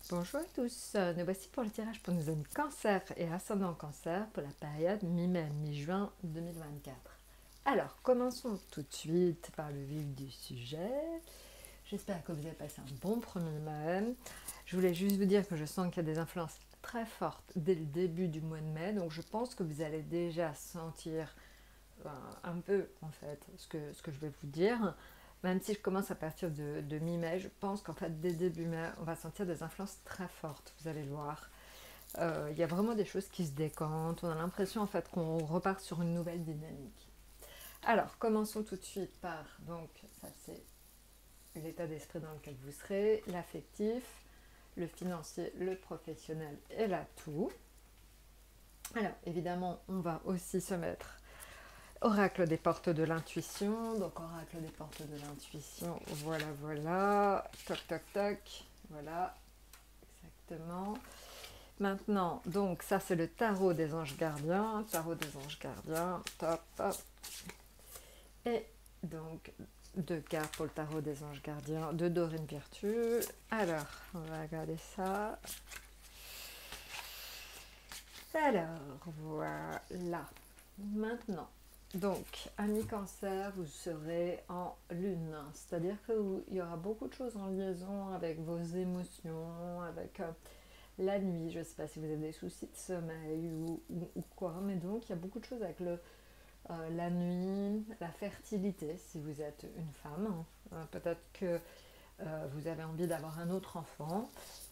Bonjour à tous, nous voici pour le tirage pour nos amis Cancer et ascendant Cancer pour la période mi-mai, mi-juin 2024. Alors, commençons tout de suite par le vif du sujet. J'espère que vous avez passé un bon premier mai. Je voulais juste vous dire que je sens qu'il y a des influences très fortes dès le début du mois de mai, donc je pense que vous allez déjà sentir un peu en fait ce que je vais vous dire. Même si je commence à partir de mi-mai, je pense qu'en fait dès début mai, on va sentir des influences très fortes, vous allez le voir. Il y a vraiment des choses qui se décantent, on a l'impression en fait qu'on repart sur une nouvelle dynamique. Alors, commençons tout de suite par, donc ça c'est l'état d'esprit dans lequel vous serez, l'affectif, le financier, le professionnel et l'atout. Alors, évidemment, on va aussi se mettre oracle des portes de l'intuition. Donc, oracle des portes de l'intuition, voilà, voilà. Toc, toc, toc. Voilà, exactement. Maintenant, donc, ça, c'est le tarot des anges gardiens. Tarot des anges gardiens. Top, top. Et donc, deux cartes pour le tarot des anges gardiens de Dorine Virtue. Alors, on va regarder ça. Alors, voilà. Maintenant, donc, ami Cancer, vous serez en lune, c'est-à-dire qu'il y aura beaucoup de choses en liaison avec vos émotions, avec la nuit. Je ne sais pas si vous avez des soucis de sommeil ou quoi, mais donc il y a beaucoup de choses avec la nuit, la fertilité, si vous êtes une femme. Peut-être que vous avez envie d'avoir un autre enfant.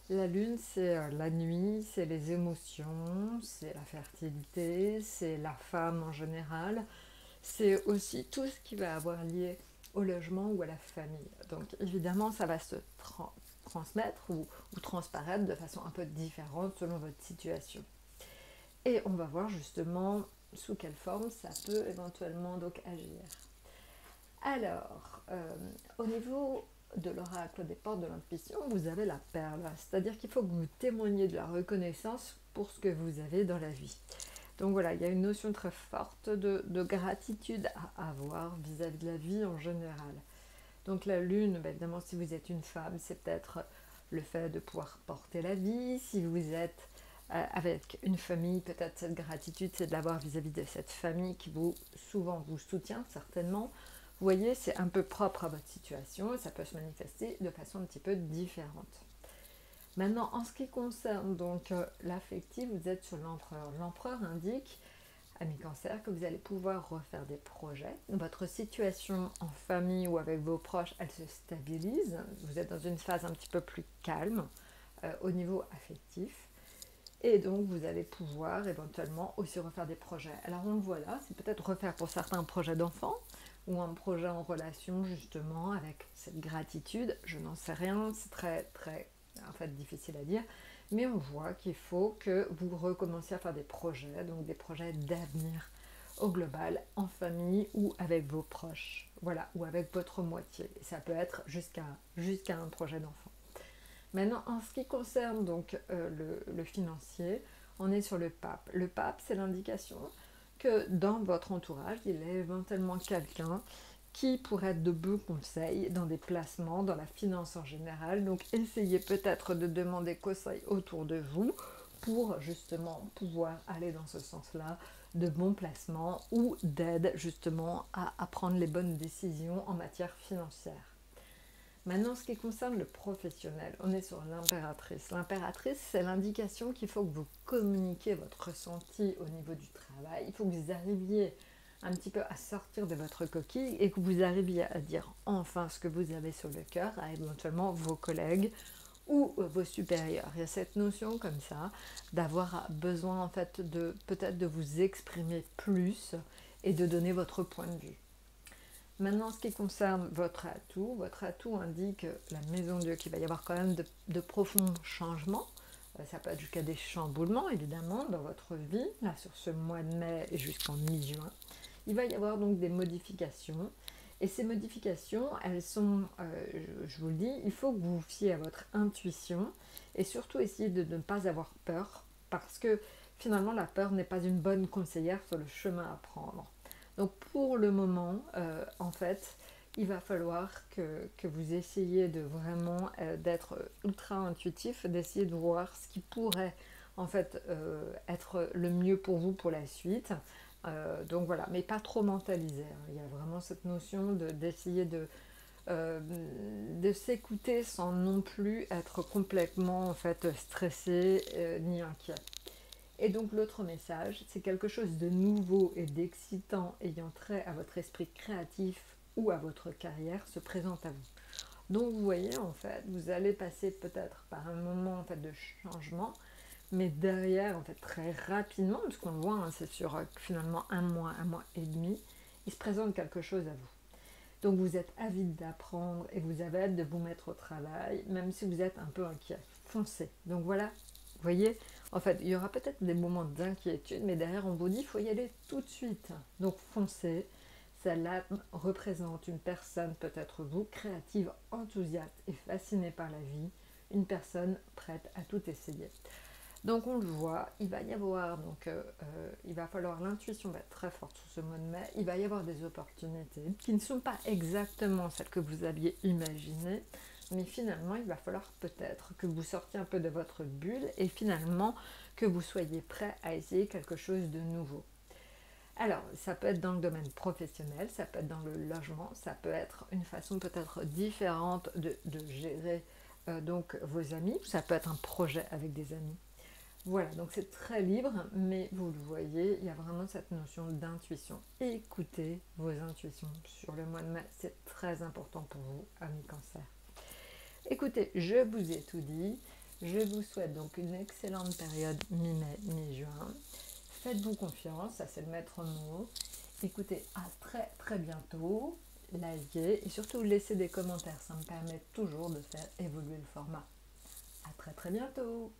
La lune, c'est la nuit, c'est les émotions, c'est la fertilité, c'est la femme en général. C'est aussi tout ce qui va avoir lié au logement ou à la famille. Donc évidemment, ça va se transmettre ou transparaître de façon un peu différente selon votre situation. Et on va voir justement sous quelle forme ça peut éventuellement donc agir. Alors, au niveau de l'oracle des portes de l'intuition, vous avez la perle, c'est-à-dire qu'il faut que vous témoigniez de la reconnaissance pour ce que vous avez dans la vie. Donc voilà, il y a une notion très forte de gratitude à avoir vis-à-vis de la vie en général. Donc la lune, bah évidemment, si vous êtes une femme, c'est peut-être le fait de pouvoir porter la vie. Si vous êtes avec une famille, peut-être cette gratitude, c'est de l'avoir vis-à-vis de cette famille qui souvent vous soutient certainement. Vous voyez, c'est un peu propre à votre situation et ça peut se manifester de façon un petit peu différente. Maintenant, en ce qui concerne donc l'affectif, vous êtes sur l'empereur. L'empereur indique, ami Cancer, que vous allez pouvoir refaire des projets. Votre situation en famille ou avec vos proches, elle se stabilise. Vous êtes dans une phase un petit peu plus calme au niveau affectif. Et donc, vous allez pouvoir éventuellement aussi refaire des projets. Alors, on le voit là, c'est peut-être refaire pour certains un projet d'enfant ou un projet en relation justement avec cette gratitude. Je n'en sais rien, c'est très, très en fait difficile à dire. Mais on voit qu'il faut que vous recommenciez à faire des projets, donc des projets d'avenir au global, en famille ou avec vos proches. Voilà, ou avec votre moitié. Et ça peut être jusqu'à un projet d'enfant. Maintenant, en ce qui concerne donc le financier, on est sur le pape. Le pape, c'est l'indication que dans votre entourage, il y a éventuellement quelqu'un qui pourrait être de bons conseils dans des placements, dans la finance en général. Donc, essayez peut-être de demander conseil autour de vous pour justement pouvoir aller dans ce sens-là de bons placements ou d'aide justement à prendre les bonnes décisions en matière financière. Maintenant, ce qui concerne le professionnel, on est sur l'impératrice. L'impératrice, c'est l'indication qu'il faut que vous communiquiez votre ressenti au niveau du travail. Il faut que vous arriviez un petit peu à sortir de votre coquille et que vous arriviez à dire enfin ce que vous avez sur le cœur à éventuellement vos collègues ou vos supérieurs. Il y a cette notion comme ça d'avoir besoin en fait de peut-être de vous exprimer plus et de donner votre point de vue. Maintenant, ce qui concerne votre atout indique la maison Dieu qu'il va y avoir quand même de profonds changements. Ça peut être jusqu'à des chamboulements, évidemment, dans votre vie, là, sur ce mois de mai et jusqu'en mi-juin. Il va y avoir donc des modifications. Et ces modifications, elles sont, je vous le dis, il faut que vous vous fiez à votre intuition et surtout essayer de ne pas avoir peur parce que finalement, la peur n'est pas une bonne conseillère sur le chemin à prendre. Donc pour le moment, en fait, il va falloir que vous essayiez de vraiment d'être ultra intuitif, d'essayer de voir ce qui pourrait en fait être le mieux pour vous pour la suite. Donc voilà, mais pas trop mentaliser, hein. Il y a vraiment cette notion d'essayer de s'écouter sans non plus être complètement en fait stressé ni inquiet. Et donc l'autre message, c'est quelque chose de nouveau et d'excitant ayant trait à votre esprit créatif ou à votre carrière se présente à vous. Donc vous voyez en fait, vous allez passer peut-être par un moment en fait de changement, mais derrière en fait très rapidement, parce qu'on le voit, hein, c'est sur finalement un mois et demi, il se présente quelque chose à vous. Donc vous êtes avide d'apprendre et vous avez hâte de vous mettre au travail, même si vous êtes un peu inquiet. Foncez. Donc voilà, vous voyez, en fait, il y aura peut-être des moments d'inquiétude, mais derrière on vous dit il faut y aller tout de suite. Donc foncez. Celle-là représente une personne, peut-être vous, créative, enthousiaste et fascinée par la vie, une personne prête à tout essayer. Donc on le voit, il va y avoir, il va falloir, l'intuition va être très forte sur ce mois de mai, il va y avoir des opportunités qui ne sont pas exactement celles que vous aviez imaginées, mais finalement il va falloir peut-être que vous sortiez un peu de votre bulle et finalement que vous soyez prêt à essayer quelque chose de nouveau. Alors, ça peut être dans le domaine professionnel, ça peut être dans le logement, ça peut être une façon peut-être différente de gérer donc vos amis, ça peut être un projet avec des amis. Voilà, donc c'est très libre, mais vous le voyez, il y a vraiment cette notion d'intuition. Écoutez vos intuitions sur le mois de mai, c'est très important pour vous, amis cancer. Écoutez, je vous ai tout dit. Je vous souhaite donc une excellente période mi-mai, mi-juin. Faites-vous confiance, ça c'est le maître mot. Écoutez, à très très bientôt. Likez et surtout laissez des commentaires, ça me permet toujours de faire évoluer le format. À très très bientôt.